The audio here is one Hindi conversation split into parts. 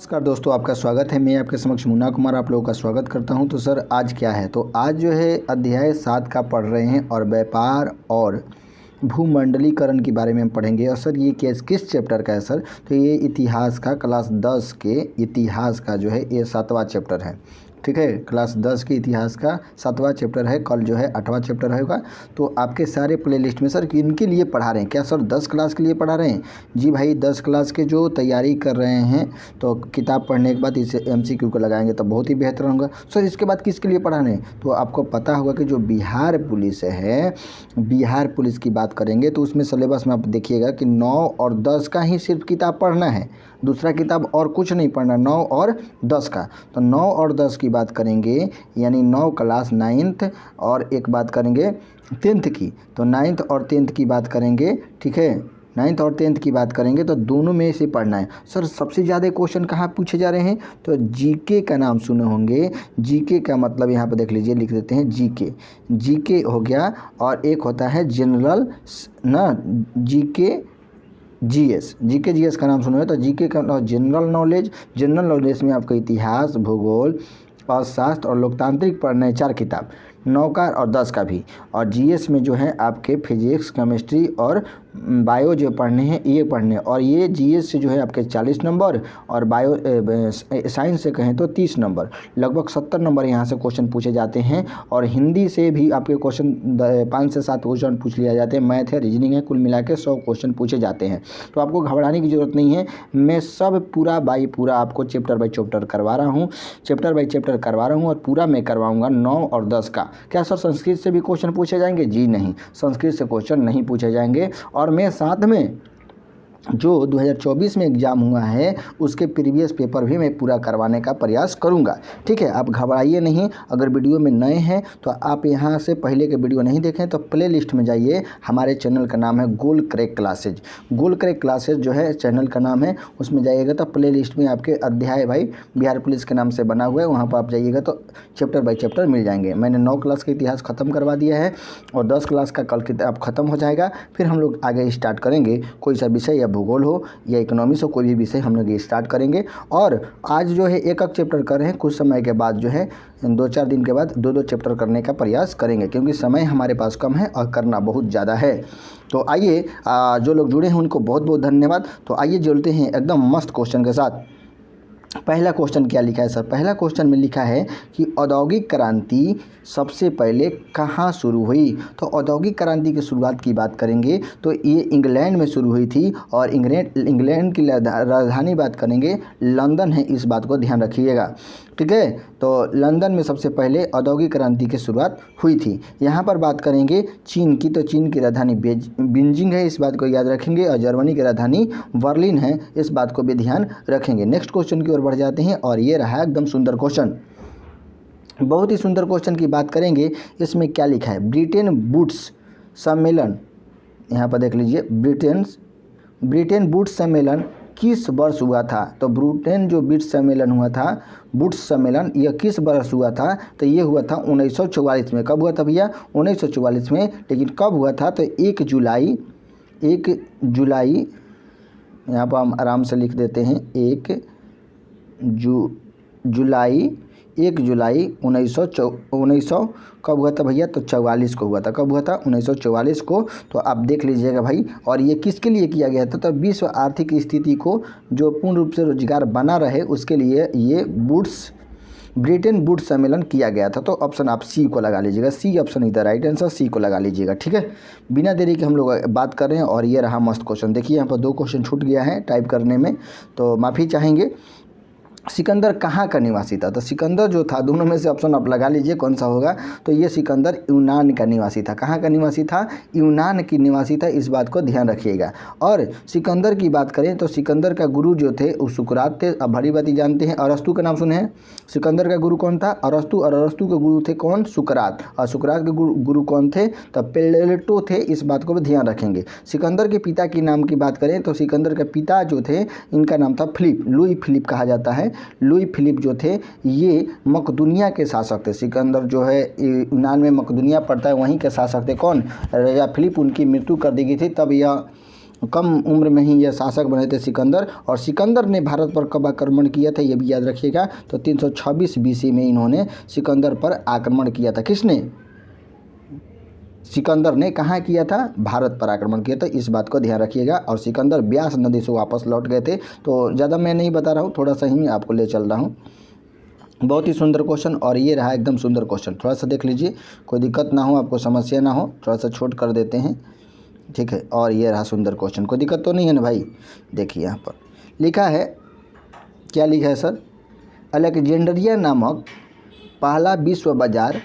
नमस्कार दोस्तों, आपका स्वागत है। मैं आपके समक्ष मुन्ना कुमार आप लोगों का स्वागत करता हूं। तो सर आज क्या है, तो आज जो है अध्याय 7 का पढ़ रहे हैं और व्यापार और भूमंडलीकरण के बारे में हम पढ़ेंगे। और सर ये किस चैप्टर का है सर, तो ये इतिहास का क्लास 10 के इतिहास का जो है ये 7वां चैप्टर है। ठीक है, क्लास 10 के इतिहास का 7वां चैप्टर है। कल जो है 8वां चैप्टर होगा। तो आपके सारे प्लेलिस्ट में सर किनके लिए पढ़ा रहे हैं, क्या सर 10 क्लास के लिए पढ़ा रहे हैं? जी भाई, 10 क्लास के जो तैयारी कर रहे हैं तो किताब पढ़ने के बाद इसे MCQ को लगाएंगे तो बहुत ही बेहतर होगा। सर इसके बाद किसके लिए पढ़ा रहे हैं, तो आपको पता होगा कि जो बिहार पुलिस है, बिहार पुलिस की बात करेंगे तो उसमें सिलेबस में आप देखिएगा कि 9 और 10 का ही सिर्फ किताब पढ़ना है, दूसरा किताब और कुछ नहीं पढ़ना। 9 और 10 का, तो 9 और 10 की बात करेंगे, यानी 9 क्लास 9th और एक बात करेंगे 10th की, तो 9th और 10th की बात करेंगे। ठीक है, 9th और 10th की बात करेंगे तो दोनों में से पढ़ना है। सर सबसे ज़्यादा क्वेश्चन कहाँ पूछे जा रहे हैं, तो जीके का नाम सुने होंगे। जीके का मतलब यहाँ पर देख लीजिए, लिख देते हैं जीके हो गया, और एक होता है जनरल ना जीके जीएस का नाम सुनो। तो जीके का जनरल नॉलेज में आपका इतिहास, भूगोल, अर्थशास्त्र और लोकतांत्रिक पढ़ना है 4 किताब, 9 का और 10 का भी। और जीएस में जो है आपके फिजिक्स, केमिस्ट्री और बायो जो पढ़ने हैं ये पढ़ने, और ये जीएस से जो है आपके 40 नंबर और बायो साइंस से कहें तो 30 नंबर, लगभग 70 नंबर यहाँ से क्वेश्चन पूछे जाते हैं। और हिंदी से भी आपके क्वेश्चन 5 से 7 क्वेश्चन पूछ लिया जाते हैं। मैथ है, रीजनिंग है, कुल मिला के 100 क्वेश्चन पूछे जाते हैं। तो आपको घबराने की ज़रूरत नहीं है, मैं सब पूरा बाई पूरा आपको चैप्टर बाई चैप्टर करवा रहा हूँ, और पूरा मैं करवाऊँगा 9 और 10 का। क्या सर संस्कृत से भी क्वेश्चन पूछे जाएंगे? जी नहीं, संस्कृत से क्वेश्चन नहीं पूछे जाएंगे। और मैं साथ में जो 2024 में एग्ज़ाम हुआ है उसके प्रीवियस पेपर भी मैं पूरा करवाने का प्रयास करूंगा। ठीक है, आप घबराइए नहीं। अगर वीडियो में नए हैं तो आप यहां से पहले के वीडियो नहीं देखें तो प्ले लिस्ट में जाइए। हमारे चैनल का नाम है गोल क्रैक क्लासेज जो है चैनल का नाम है, उसमें जाइएगा तो प्ले लिस्ट में आपके अध्याय भाई बिहार पुलिस के नाम से बना हुआ है, वहाँ पर आप जाइएगा तो चैप्टर बाई चैप्टर मिल जाएंगे। मैंने 9 क्लास का इतिहास ख़त्म करवा दिया है और 10 क्लास का कल किताब ख़त्म हो जाएगा। फिर हम लोग आगे स्टार्ट करेंगे, कोई सा विषय या भूगोल हो या इकोनॉमिक्स हो, कोई भी विषय हम लोग स्टार्ट करेंगे। और आज जो है एक चैप्टर कर रहे हैं, कुछ समय के बाद जो है 2-4 दिन के बाद 2-2 चैप्टर करने का प्रयास करेंगे, क्योंकि समय हमारे पास कम है और करना बहुत ज़्यादा है। तो आइए, जो लोग जुड़े हैं उनको बहुत बहुत धन्यवाद। तो आइए जुड़ते हैं एकदम मस्त क्वेश्चन के साथ। पहला क्वेश्चन क्या लिखा है सर, पहला क्वेश्चन में लिखा है कि औद्योगिक क्रांति सबसे पहले कहाँ शुरू हुई। तो औद्योगिक क्रांति की शुरुआत की बात करेंगे तो ये इंग्लैंड में शुरू हुई थी, और इंग्लैंड की राजधानी बात करेंगे लंदन है, इस बात को ध्यान रखिएगा। ठीक है, तो लंदन में सबसे पहले औद्योगिक क्रांति की शुरुआत हुई थी। यहाँ पर बात करेंगे चीन की, तो चीन की राजधानी बीजिंग है, इस बात को याद रखेंगे। और जर्मनी की राजधानी बर्लिन है, इस बात को भी ध्यान रखेंगे। नेक्स्ट क्वेश्चन की ओर बढ़ जाते हैं, और ये रहा एकदम सुंदर क्वेश्चन, बहुत ही सुंदर क्वेश्चन की बात करेंगे। इसमें क्या लिखा है, ब्रिटेन वुड्स सम्मेलन, यहाँ पर देख लीजिए, ब्रिटेन वुड्स सम्मेलन किस वर्ष हुआ था। तो ब्रिटेन जो वुड्स सम्मेलन हुआ था, वुड्स सम्मेलन, यह किस वर्ष हुआ था, तो ये हुआ था 1944 में। कब हुआ था भैया? 1944 में। लेकिन कब हुआ था, तो 1 जुलाई, यहाँ पर हम आराम से लिख देते हैं, 1 जुलाई 1900 कब हुआ था भैया, तो 44 को हुआ था। कब हुआ था? 1944 को। तो आप देख लीजिएगा भाई। और ये किसके लिए किया गया था, तो विश्व आर्थिक स्थिति को जो पूर्ण रूप से रोजगार बना रहे उसके लिए ये ब्रिटेन वुड्स सम्मेलन किया गया था। तो ऑप्शन आप सी को लगा लीजिएगा, सी ऑप्शन इधर राइट आंसर, सी को लगा लीजिएगा। ठीक है, बिना देरी के हम लोग बात कर रहे हैं। और ये रहा मस्त क्वेश्चन, देखिए यहाँ पर 2 क्वेश्चन छूट गया है टाइप करने में, तो माफ़ी चाहेंगे। सिकंदर कहाँ का निवासी था, तो सिकंदर जो था, दोनों में से ऑप्शन आप लगा लीजिए कौन सा होगा। तो ये सिकंदर यूनान का निवासी था। कहाँ का निवासी था? यूनान की निवासी था, इस बात को ध्यान रखिएगा। और सिकंदर की बात करें तो सिकंदर का गुरु जो थे वो सुकरात थे। अब बड़ी बात जानते हैं, अरस्तु का नाम सुने हैं। सिकंदर का गुरु कौन था? अरस्तु। और अरस्तु के गुरु थे कौन? सुकरात। और सुकरात के गुरु कौन थे? तो प्लेटो थे, इस बात को भी ध्यान रखेंगे। सिकंदर के पिता के नाम की बात करें तो सिकंदर के पिता जो थे इनका नाम था फिलिप, लुई फिलिप कहा जाता है। लुई फिलिप जो थे ये मकदूनिया के शासक थे। सिकंदर जो है यूनान में मकदूनिया पड़ता है, वहीं के शासक थे। कौन? राजा फिलिप। उनकी मृत्यु कर दी गई थी, तब यह कम उम्र में ही यह शासक बने थे सिकंदर। और सिकंदर ने भारत पर कब आक्रमण किया था ये भी याद रखिएगा। तो 326 BC में इन्होंने सिकंदर पर आक्रमण किया था। किसने? सिकंदर ने कहाँ किया था? भारत पर आक्रमण किया था, इस बात को ध्यान रखिएगा। और सिकंदर ब्यास नदी से वापस लौट गए थे। तो ज़्यादा मैं नहीं बता रहा हूँ, थोड़ा सा ही आपको ले चल रहा हूँ। बहुत ही सुंदर क्वेश्चन, और ये रहा एकदम सुंदर क्वेश्चन, थोड़ा सा देख लीजिए, कोई दिक्कत ना हो, आपको समस्या ना हो, थोड़ा सा छोट कर देते हैं, ठीक है। और ये रहा सुंदर क्वेश्चन, कोई दिक्कत तो नहीं है ना भाई? देखिए यहाँ पर लिखा है, क्या लिखा है सर? अलेक्जेंड्रिया नामक पहला विश्व बाजार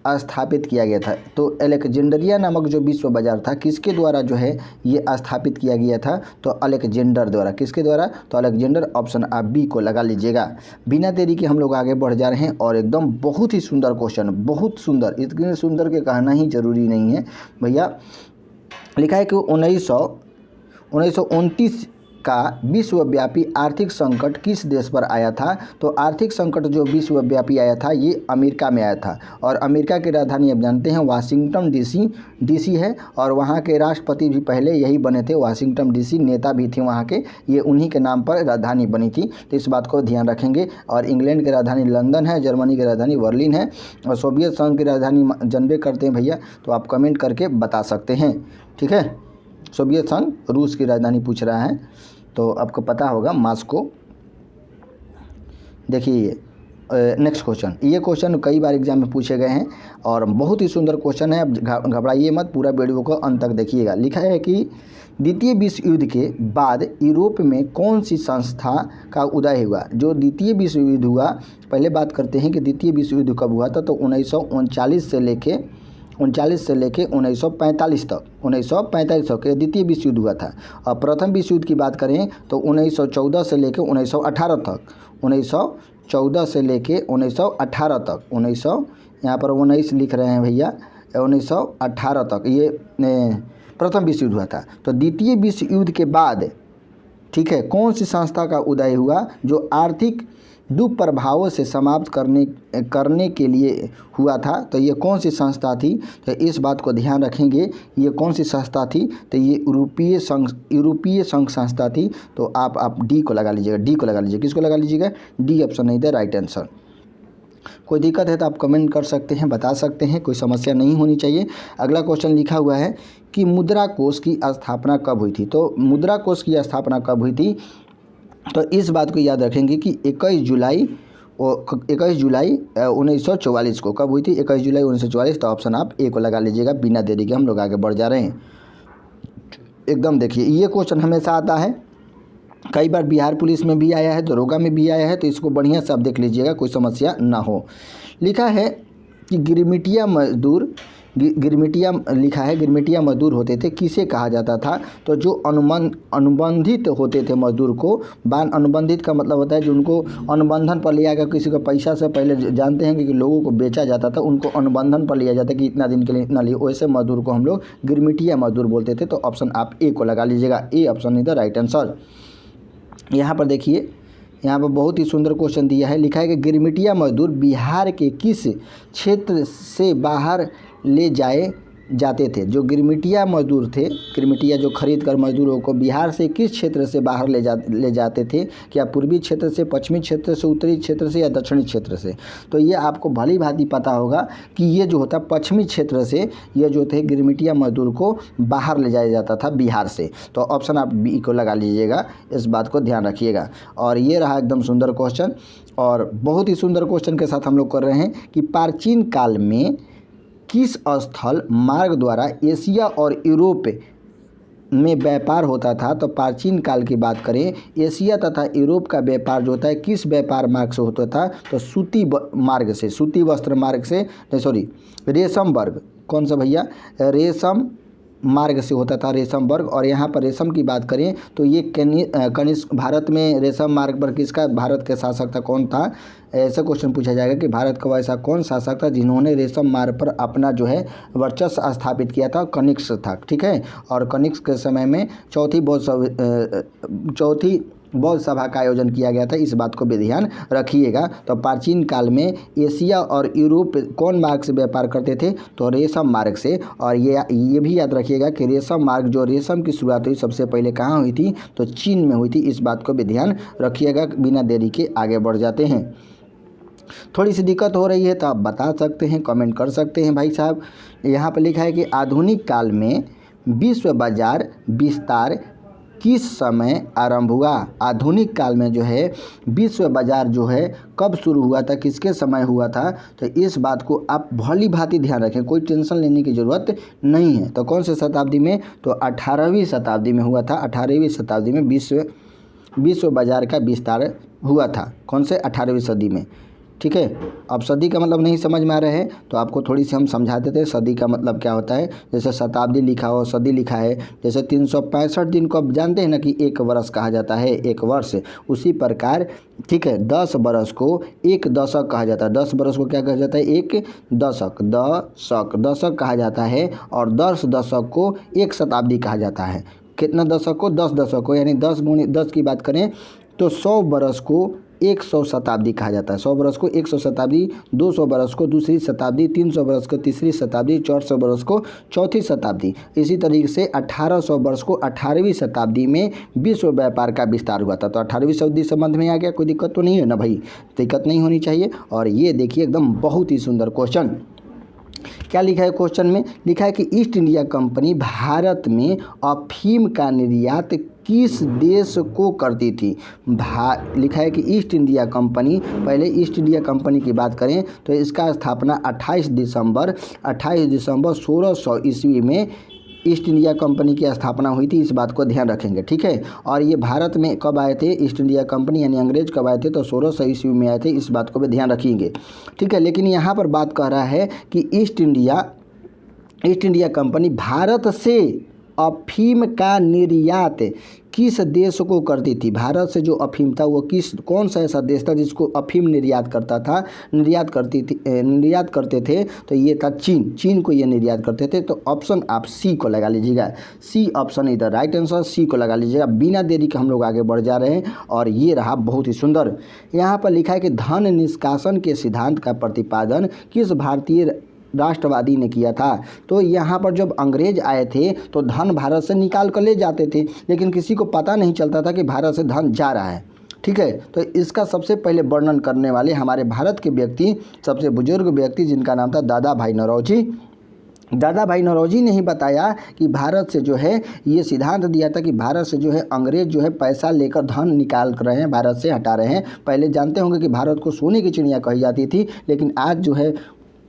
स्थापित किया गया था। तो अलेक्जेंड्रिया नामक जो विश्व बाजार था किसके द्वारा जो है ये स्थापित किया गया था? तो अलेक्जेंडर द्वारा। किसके द्वारा? तो अलेक्जेंडर। ऑप्शन आप बी को लगा लीजिएगा। बिना देरी के हम लोग आगे बढ़ जा रहे हैं, और एकदम बहुत ही सुंदर क्वेश्चन, बहुत सुंदर, इतने सुंदर के कहना ही जरूरी नहीं है भैया। लिखा है कि 1929 का विश्वव्यापी आर्थिक संकट किस देश पर आया था? तो आर्थिक संकट जो विश्वव्यापी आया था ये अमेरिका में आया था। और अमेरिका की राजधानी आप जानते हैं वाशिंगटन डीसी है। और वहाँ के राष्ट्रपति भी पहले यही बने थे, वाशिंगटन डीसी। नेता भी थे वहाँ के, ये उन्हीं के नाम पर राजधानी बनी थी। तो इस बात को ध्यान रखेंगे। और इंग्लैंड की राजधानी लंदन है, जर्मनी की राजधानी बर्लिन है, और सोवियत संघ की राजधानी जानबे करते हैं भैया, तो आप कमेंट करके बता सकते हैं, ठीक है। सोवियत संघ रूस की राजधानी पूछ रहा है, तो आपको पता होगा मॉस्को। देखिए नेक्स्ट क्वेश्चन, ये क्वेश्चन कई बार एग्जाम में पूछे गए हैं और बहुत ही सुंदर क्वेश्चन है। अब घबराइए मत, पूरा वीडियो को अंत तक देखिएगा। लिखा है कि द्वितीय विश्व युद्ध के बाद यूरोप में कौन सी संस्था का उदय हुआ? जो द्वितीय विश्व युद्ध हुआ, पहले बात करते हैं कि द्वितीय विश्व युद्ध कब हुआ था। तो 1939 से लेके 1945 तक, 1945 तक ये द्वितीय विश्व युद्ध हुआ था। और प्रथम विश्व युद्ध की बात करें तो 1914 से लेके 1918 तक, 1914 से लेके 1918 तक, 1900 यहाँ पर 19 लिख रहे हैं भैया, 1918 तक ये प्रथम विश्व युद्ध हुआ था। तो द्वितीय विश्व युद्ध के बाद, ठीक है, कौन सी संस्था का उदय हुआ जो आर्थिक दुष्प्रभावों से समाप्त करने के लिए हुआ था? तो ये कौन सी संस्था थी? तो इस बात को ध्यान रखेंगे, ये कौन सी संस्था थी? तो ये यूरोपीय संघ संस्था थी। तो आप डी को लगा लीजिएगा, डी को लगा लीजिएगा। किसको लगा लीजिएगा? डी ऑप्शन नहीं था राइट आंसर। कोई दिक्कत है तो आप कमेंट कर सकते हैं, बता सकते हैं, कोई समस्या नहीं होनी चाहिए। अगला क्वेश्चन लिखा हुआ है कि मुद्रा कोष की स्थापना कब हुई थी? तो मुद्रा कोष की स्थापना कब हुई थी? तो इस बात को याद रखेंगे कि 21 जुलाई 1944 को। कब हुई थी? 21 जुलाई 1944। तो ऑप्शन आप ए को लगा लीजिएगा। बिना देरी के हम लोग आगे बढ़ जा रहे हैं एकदम। देखिए ये क्वेश्चन हमेशा आता है, कई बार बिहार पुलिस में भी आया है, दरोगा में भी आया है, तो इसको बढ़िया से आप देख लीजिएगा, कोई समस्या ना हो। लिखा है कि गिरमिटिया लिखा है गिरमिटिया मजदूर होते थे, किसे कहा जाता था? तो जो अनुबंधित होते थे मजदूर को। अनुबंधित का मतलब होता है जो उनको अनुबंधन पर लिया गया, किसी को पैसा से पहले जानते हैं कि लोगों को बेचा जाता था, उनको अनुबंधन पर लिया जाता है कि इतना दिन के लिए इतना लिए, वैसे मजदूर को हम लोग गिरमिटिया मजदूर बोलते थे। तो ऑप्शन आप ए को लगा लीजिएगा, A option is the right answer. यहाँ पर देखिए, यहाँ पर बहुत ही सुंदर क्वेश्चन दिया है। लिखा है कि गिरमिटिया मजदूर बिहार के किस क्षेत्र से बाहर ले जाए जाते थे? जो गिरमिटिया मजदूर थे, गिरमिटिया जो खरीद कर मजदूरों को बिहार से किस क्षेत्र से बाहर ले जाते थे? क्या पूर्वी क्षेत्र से, पश्चिमी क्षेत्र से, उत्तरी क्षेत्र से, या दक्षिणी क्षेत्र से? तो ये आपको भली भांति पता होगा कि ये जो होता पश्चिमी क्षेत्र से, ये जो थे गिरमिटिया मजदूर को बाहर ले जाया जाता था बिहार से। तो ऑप्शन आप बी को लगा लीजिएगा, इस बात को ध्यान रखिएगा। और ये रहा एकदम सुंदर क्वेश्चन, और बहुत ही सुंदर क्वेश्चन के साथ हम लोग कर रहे हैं कि प्राचीन काल में किस स्थल मार्ग द्वारा एशिया और यूरोप में व्यापार होता था? तो प्राचीन काल की बात करें, एशिया तथा यूरोप का व्यापार जो होता है किस व्यापार मार्ग से होता था? तो सूती मार्ग से, सूती वस्त्र मार्ग से, रेशम वर्ग। कौन सा भैया? रेशम मार्ग से होता था, रेशम वर्ग। और यहाँ पर रेशम की बात करें तो ये कनिष्क, भारत में रेशम मार्ग पर किसका, भारत के शासक था, कौन था? ऐसा क्वेश्चन पूछा जाएगा कि भारत का ऐसा कौन शासक था जिन्होंने रेशम मार्ग पर अपना जो है वर्चस्व स्थापित किया था? कनिष्क था, ठीक है। और कनिष्क के समय में चौथी बौद्ध सभा का आयोजन किया गया था, इस बात को भी ध्यान रखिएगा। तो प्राचीन काल में एशिया और यूरोप कौन मार्ग से व्यापार करते थे? तो रेशम मार्ग से। और ये भी याद रखिएगा कि रेशम मार्ग, जो रेशम की शुरुआत हुई सबसे पहले कहाँ हुई थी? तो चीन में हुई थी, इस बात को भी ध्यान रखिएगा। बिना देरी के आगे बढ़ जाते हैं। थोड़ी सी दिक्कत हो रही है तो आप बता सकते हैं, कमेंट कर सकते हैं भाई साहब। यहाँ पर लिखा है कि आधुनिक काल में विश्व बाजार विस्तार किस समय आरंभ हुआ? आधुनिक काल में जो है विश्व बाजार जो है कब शुरू हुआ था, किसके समय हुआ था? तो इस बात को आप भली भांति ध्यान रखें, कोई टेंशन लेने की ज़रूरत नहीं है। तो कौन से शताब्दी में? तो 18वीं शताब्दी में हुआ था। 18वीं शताब्दी में विश्व बाजार का विस्तार हुआ था। कौन से? 18वीं सदी में। ठीक है। अब सदी का मतलब नहीं समझ में आ रहे हैं तो आपको थोड़ी सी हम समझा देते हैं सदी का मतलब क्या होता है। जैसे शताब्दी लिखा हो, सदी लिखा है। जैसे 365 दिन को आप जानते हैं ना कि एक वर्ष कहा जाता है, एक वर्ष। उसी प्रकार ठीक है, 10 बरस को एक दशक कहा जाता है। 10 बरस को क्या कहा जाता है? एक दशक। दशक कहा जाता है। और 10 दशक को एक शताब्दी कहा जाता है। कितना दशक को? 10 दशक को, यानी 10 गुणे 10 की बात करें तो 100 बरस को 100 शताब्दी कहा जाता है। 100 बरस को 100 शताब्दी, 200 बरस को दूसरी शताब्दी, 300 बरस को तीसरी शताब्दी, 400 बरस को चौथी शताब्दी। इसी तरीके से 1800 वर्ष को 18वीं शताब्दी में विश्व व्यापार का विस्तार हुआ था। तो 18वीं शताब्दी संबंध में आ गया, कोई दिक्कत तो नहीं है ना भाई? दिक्कत नहीं होनी चाहिए। और ये देखिए एकदम बहुत ही सुंदर क्वेश्चन। क्या लिखा है क्वेश्चन में? लिखा है कि ईस्ट इंडिया कंपनी भारत में अफीम का निर्यात किस देश को करती थी? लिखा है कि ईस्ट इंडिया कंपनी, पहले ईस्ट इंडिया कंपनी की बात करें तो इसका स्थापना 28 दिसंबर 1600 ईस्वी में ईस्ट इंडिया कंपनी की स्थापना हुई थी। इस बात को ध्यान रखेंगे। ठीक है। और ये भारत में कब आए थे ईस्ट इंडिया कंपनी, यानी अंग्रेज कब आए थे? तो 1600 ईस्वी में आए थे। इस बात को भी ध्यान रखेंगे। ठीक है। लेकिन यहाँ पर बात कर रहा है कि ईस्ट इंडिया कंपनी भारत से अफीम का निर्यात किस देश को करती थी? भारत से जो अफीम था वो कौन सा ऐसा देश था जिसको अफीम निर्यात करते थे? तो ये था चीन को ये निर्यात करते थे। तो ऑप्शन आप सी को लगा लीजिएगा। सी ऑप्शन इधर राइट आंसर, सी को लगा लीजिएगा। बिना देरी के हम लोग आगे बढ़ जा रहे हैं। और ये रहा बहुत ही सुंदर। यहाँ पर लिखा है कि धन निष्कासन के सिद्धांत का प्रतिपादन किस भारतीय राष्ट्रवादी ने किया था? तो यहाँ पर जब अंग्रेज आए थे तो धन भारत से निकाल कर ले जाते थे, लेकिन किसी को पता नहीं चलता था कि भारत से धन जा रहा है। ठीक है। तो इसका सबसे पहले वर्णन करने वाले हमारे भारत के व्यक्ति, सबसे बुजुर्ग व्यक्ति, जिनका नाम था दादा भाई नौरोजी। दादा भाई नौरोजी ने ही बताया कि भारत से जो है ये सिद्धांत दिया था कि भारत से जो है अंग्रेज जो है पैसा लेकर धन निकाल रहे हैं, भारत से हटा रहे हैं। पहले जानते होंगे कि भारत को सोने की चिड़िया कही जाती थी, लेकिन आज जो है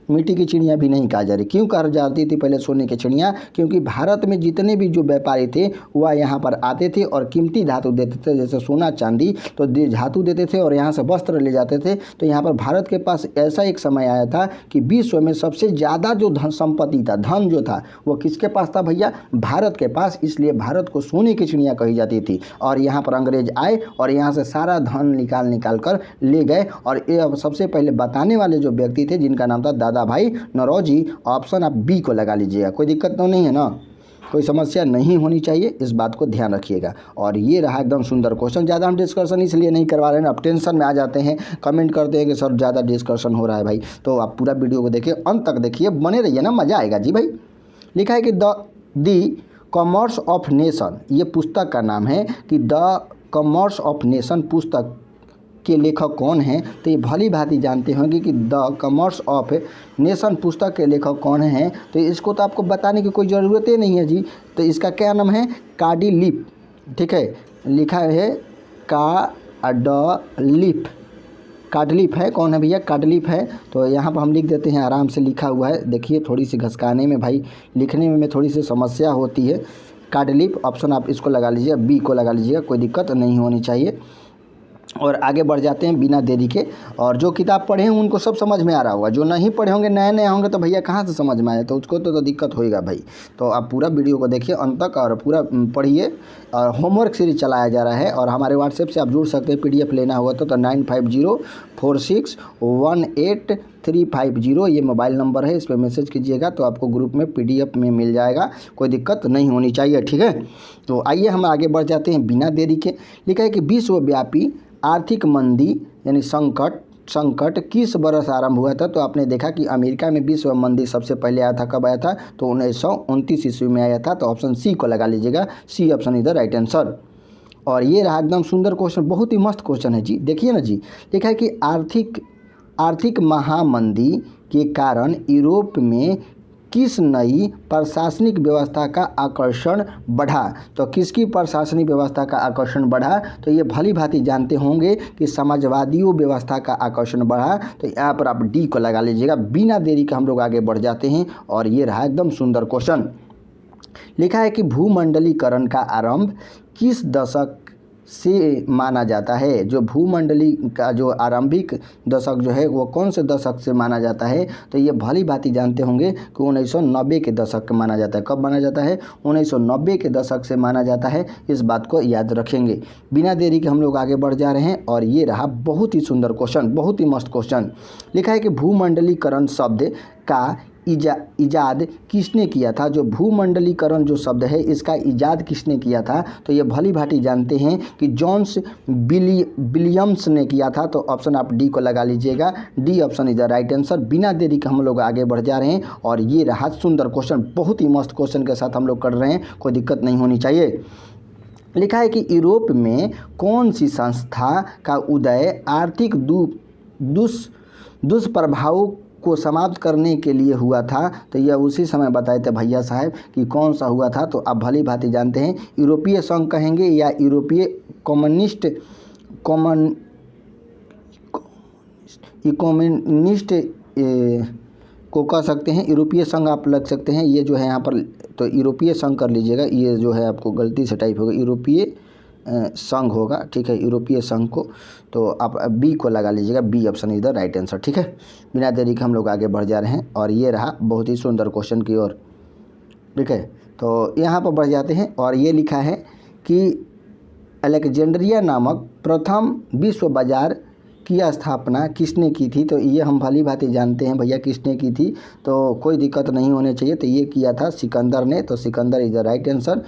मिट्टी की चिड़िया भी नहीं कहा जा रही। क्यों कहा जाती थी पहले सोने की चिड़िया? क्योंकि भारत में जितने भी जो व्यापारी थे वह यहाँ पर आते थे और कीमती धातु देते थे, जैसे सोना चांदी, तो धातु देते थे और यहाँ से वस्त्र ले जाते थे। तो यहाँ पर भारत के पास ऐसा एक समय आया था कि विश्व में सबसे ज़्यादा जो धन संपत्ति था, धन जो था, वो किसके पास था भैया? भारत के पास। इसलिए भारत को सोने की चिड़िया कही जाती थी। और यहाँ पर अंग्रेज आए और यहाँ से सारा धन निकाल कर ले गए। और ये सबसे पहले बताने वाले जो व्यक्ति थे जिनका नाम था दादा भाई नौरोजी। ऑप्शन आप बी को लगा लीजिएगा। कोई दिक्कत तो नहीं है ना? कोई समस्या नहीं होनी चाहिए, इस बात को ध्यान रखिएगा। और ये रहा एकदम सुंदर क्वेश्चन। ज़्यादा हम डिस्कशन इसलिए नहीं करवा रहे हैं, अब टेंशन में आ जाते हैं, कमेंट करते हैं कि सर ज़्यादा डिस्कशन हो रहा है भाई। तो आप पूरा वीडियो को देखिए, अंत तक देखिए, बने रहिए ना, मज़ा आएगा जी भाई। लिखा है कि द कॉमर्स ऑफ नेशन, ये पुस्तक का नाम है कि द कॉमर्स ऑफ नेशन पुस्तक के लेखक कौन हैं? तो ये भली भांति जानते होंगे कि द कॉमर्स ऑफ नेशन पुस्तक के लेखक कौन हैं। तो इसको तो आपको बताने की कोई ज़रूरत ही नहीं है जी। तो इसका क्या नाम है? कार्डलिफ। ठीक है। लिखा है कार्डलिफ है। कौन है भैया? कार्डलिफ है। तो यहाँ पर हम लिख देते हैं, आराम से लिखा हुआ है। देखिए थोड़ी सी घसकाने में भाई, लिखने में थोड़ी सी समस्या होती है। कार्डलिफ ऑप्शन आप इसको लगा लीजिए, बी को लगा लीजिएगा, कोई दिक्कत नहीं होनी चाहिए। और आगे बढ़ जाते हैं बिना देरी के। और जो किताब पढ़े हैं उनको सब समझ में आ रहा होगा, जो नहीं पढ़े होंगे, नए होंगे, तो भैया कहाँ से समझ में आए? तो उसको तो दिक्कत होएगा भाई। तो आप पूरा वीडियो को देखिए अंत तक और पूरा पढ़िए। और होमवर्क सीरीज चलाया जा रहा है और हमारे व्हाट्सएप से आप जुड़ सकते हैं। PDF लेना हुआ तो 95046183 350 ये मोबाइल नंबर है, इस पर मैसेज कीजिएगा तो आपको ग्रुप में PDF में मिल जाएगा, कोई दिक्कत नहीं होनी चाहिए, ठीक है। तो आइए हम आगे बढ़ जाते हैं बिना देरी के। लिखा है कि विश्वव्यापी आर्थिक मंदी यानी संकट किस वर्ष आरंभ हुआ था। तो आपने देखा कि अमेरिका में विश्व मंदी सबसे पहले आया था, कब आया था, तो 1929 ईस्वी में आया था। तो ऑप्शन सी को लगा लीजिएगा, C option is the right answer. और ये रहा एकदम सुंदर क्वेश्चन, बहुत ही मस्त क्वेश्चन है जी। देखिए ना जी, लिखा है कि आर्थिक महामंदी के कारण यूरोप में किस नई प्रशासनिक व्यवस्था का आकर्षण बढ़ा। तो किसकी प्रशासनिक व्यवस्था का आकर्षण बढ़ा, तो ये भली भांति जानते होंगे कि समाजवादियों व्यवस्था का आकर्षण बढ़ा। तो यहाँ पर आप डी को लगा लीजिएगा। बिना देरी के हम लोग आगे बढ़ जाते हैं और ये रहा एकदम सुंदर क्वेश्चन। लिखा है कि भूमंडलीकरण का आरंभ किस दशक से माना जाता है। जो भूमंडली का जो आरंभिक दशक जो है वो कौन से दशक से माना जाता है, तो ये भली भांति जानते होंगे कि 1990 के दशक माना जाता है। कब माना जाता है, 1990 के दशक से माना जाता है, इस बात को याद रखेंगे। बिना देरी के हम लोग आगे बढ़ जा रहे हैं और ये रहा बहुत ही सुंदर क्वेश्चन, बहुत ही मस्त क्वेश्चन। लिखा है कि भूमंडलीकरण शब्द का इजाद किसने किया था। जो भूमंडलीकरण जो शब्द है इसका इजाद किसने किया था, तो ये भली भांति जानते हैं कि जॉन्स विलियम्स ने किया था। तो ऑप्शन आप डी को लगा लीजिएगा, D option is the right answer. बिना देरी के हम लोग आगे बढ़ जा रहे हैं और ये रहा सुंदर क्वेश्चन, बहुत ही मस्त क्वेश्चन के साथ हम लोग कर रहे हैं, कोई दिक्कत नहीं होनी चाहिए। लिखा है कि यूरोप में कौन सी संस्था का उदय आर्थिक दुष्प्रभावों को समाप्त करने के लिए हुआ था। तो यह उसी समय बताए थे भैया साहब कि कौन सा हुआ था। तो आप भली भांति जानते हैं, यूरोपीय संघ कहेंगे या यूरोपीय कम्युनिस्ट को कह सकते हैं। यूरोपीय संघ आप लग सकते हैं, ये जो है यहाँ पर, तो यूरोपीय संघ कर लीजिएगा। ये जो है आपको गलती से टाइप होगा, यूरोपीय संघ होगा, ठीक है, यूरोपीय संघ को। तो आप बी को लगा लीजिएगा, B option is the right answer, ठीक है। बिना देरी के हम लोग आगे बढ़ जा रहे हैं और ये रहा बहुत ही सुंदर क्वेश्चन की ओर, ठीक है। तो यहाँ पर बढ़ जाते हैं और ये लिखा है कि अलेक्जेंड्रिया नामक प्रथम विश्व बाजार की स्थापना किसने की थी। तो ये हम भली भांति जानते हैं भैया किसने की थी, तो कोई दिक्कत नहीं होनी चाहिए। तो ये किया था सिकंदर ने। तो Sikandar is the right answer,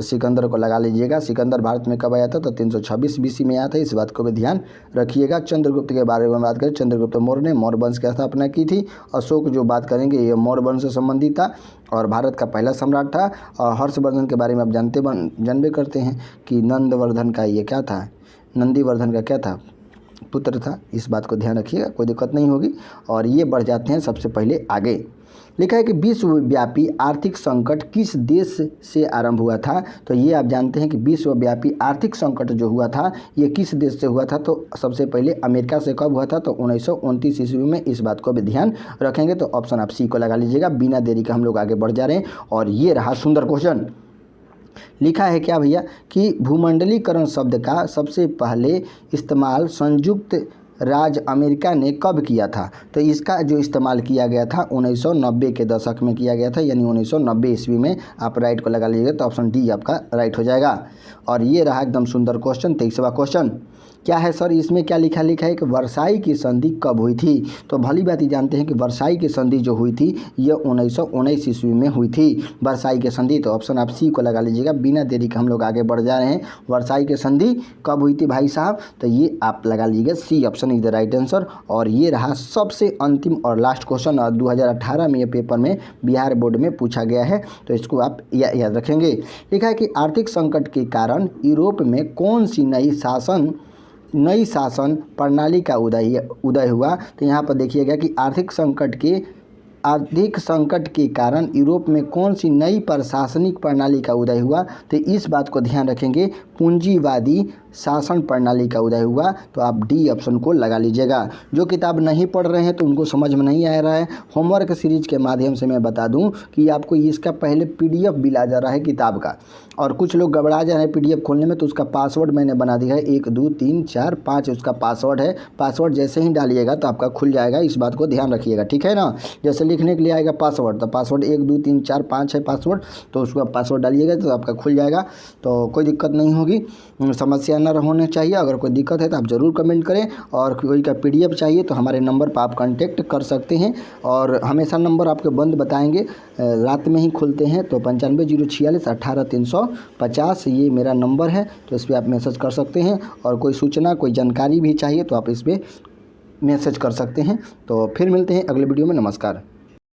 Sikandar को लगा लीजिएगा। सिकंदर भारत में कब आया था, तो 326 BC में आया था, इस बात को भी ध्यान रखिएगा। चंद्रगुप्त के बारे में बात करें, चंद्रगुप्त मौर्य ने मौर्य वंश की स्थापना की थी। अशोक जो बात करेंगे ये मौर्य वंश से संबंधित था और भारत का पहला सम्राट था। और हर्षवर्धन के बारे में आप जानबे करते हैं कि नंदवर्धन का ये क्या था, नंदीवर्धन का क्या था, पुत्र था, इस बात को ध्यान रखिएगा, कोई दिक्कत नहीं होगी। और ये बढ़ जाते हैं सबसे पहले आगे। लिखा है कि विश्वव्यापी आर्थिक संकट किस देश से आरंभ हुआ था। तो ये आप जानते हैं कि विश्वव्यापी आर्थिक संकट जो हुआ था ये किस देश से हुआ था। तो सबसे पहले अमेरिका से कब हुआ था, तो 1929 ईस्वी में, इस बात को भी ध्यान रखेंगे। तो ऑप्शन आप सी को लगा लीजिएगा। बिना देरी के हम लोग आगे बढ़ जा रहे हैं और ये रहा सुंदर क्वेश्चन। लिखा है क्या भैया कि भूमंडलीकरण शब्द का सबसे पहले इस्तेमाल संयुक्त राज्य अमेरिका ने कब किया था। तो इसका जो इस्तेमाल किया गया था 1990 के दशक में किया गया था, यानी 1990 ईस्वी में। आप राइट को लगा लीजिएगा तो ऑप्शन डी आपका राइट हो जाएगा। और ये रहा एकदम सुंदर क्वेश्चन, 23वां क्वेश्चन। क्या है सर, इसमें क्या लिखा है कि वर्साई की संधि कब हुई थी। तो भली बात ही जानते हैं कि वर्साई की संधि जो हुई थी ये 1919 ईस्वी में हुई थी, वर्साई की संधि। तो ऑप्शन आप सी को लगा लीजिएगा। बिना देरी के हम लोग आगे बढ़ जा रहे हैं। वर्साई की संधि कब हुई थी भाई साहब, तो ये आप लगा लीजिएगा, C option is the right answer. और ये रहा सबसे अंतिम और लास्ट क्वेश्चन, और 2018 में ये पेपर में बिहार बोर्ड में पूछा गया है, तो इसको आप याद रखेंगे। लिखा है कि आर्थिक संकट के कारण यूरोप में कौन सी नई शासन प्रणाली का उदय हुआ। तो यहाँ पर देखिएगा कि आर्थिक संकट के कारण यूरोप में कौन सी नई प्रशासनिक प्रणाली का उदय हुआ। तो इस बात को ध्यान रखेंगे, पूंजीवादी शासन प्रणाली का उदय हुआ। तो आप डी ऑप्शन को लगा लीजिएगा। जो किताब नहीं पढ़ रहे हैं तो उनको समझ में नहीं आ रहा है, होमवर्क सीरीज के माध्यम से मैं बता दूं कि आपको इसका पहले PDF मिला जा रहा है किताब का, और कुछ लोग घबरा जा रहे हैं PDF खोलने में। तो उसका पासवर्ड मैंने बना दिया है, 1 2 3 4 5 उसका पासवर्ड है। पासवर्ड जैसे ही डालिएगा तो आपका खुल जाएगा, इस बात को ध्यान रखिएगा, ठीक है ना। जैसे लिखने के लिए आएगा पासवर्ड, तो पासवर्ड 1 2 3 4 5 है पासवर्ड, तो उसको आप पासवर्ड डालिएगा तो आपका खुल जाएगा। तो कोई दिक्कत नहीं होगी, समस्या न होने चाहिए। अगर कोई दिक्कत है तो आप ज़रूर कमेंट करें, और कोई का PDF चाहिए तो हमारे नंबर पर आप कांटेक्ट कर सकते हैं। और हमेशा नंबर आपके बंद बताएंगे, रात में ही खुलते हैं। तो 95 046 18 350 ये मेरा नंबर है, तो इस पर आप मैसेज कर सकते हैं। और कोई सूचना कोई जानकारी भी चाहिए तो आप इस पर मैसेज कर सकते हैं। तो फिर मिलते हैं अगले वीडियो में। नमस्कार।